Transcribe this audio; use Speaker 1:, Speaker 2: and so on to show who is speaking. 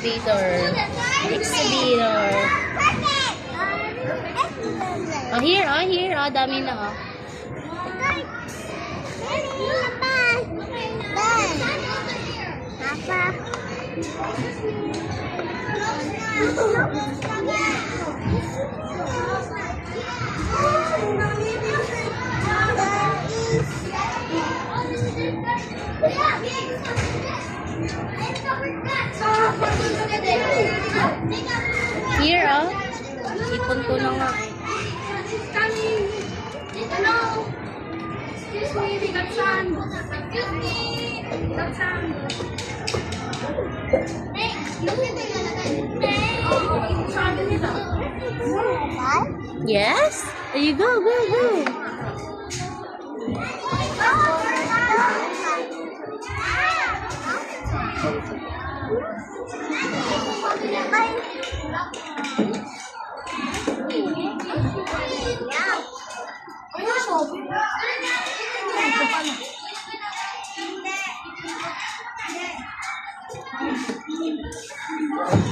Speaker 1: exhibitor. Exhibitor. Oh, here, oh, here. Oh, dami na, oh. Here, oh. Ipon ko na nga.
Speaker 2: Hello. Excuse me, we got sand. Excuse me. We got sand. Hey, sand nila.
Speaker 1: Yes? There you go, go, go.
Speaker 2: Yeah.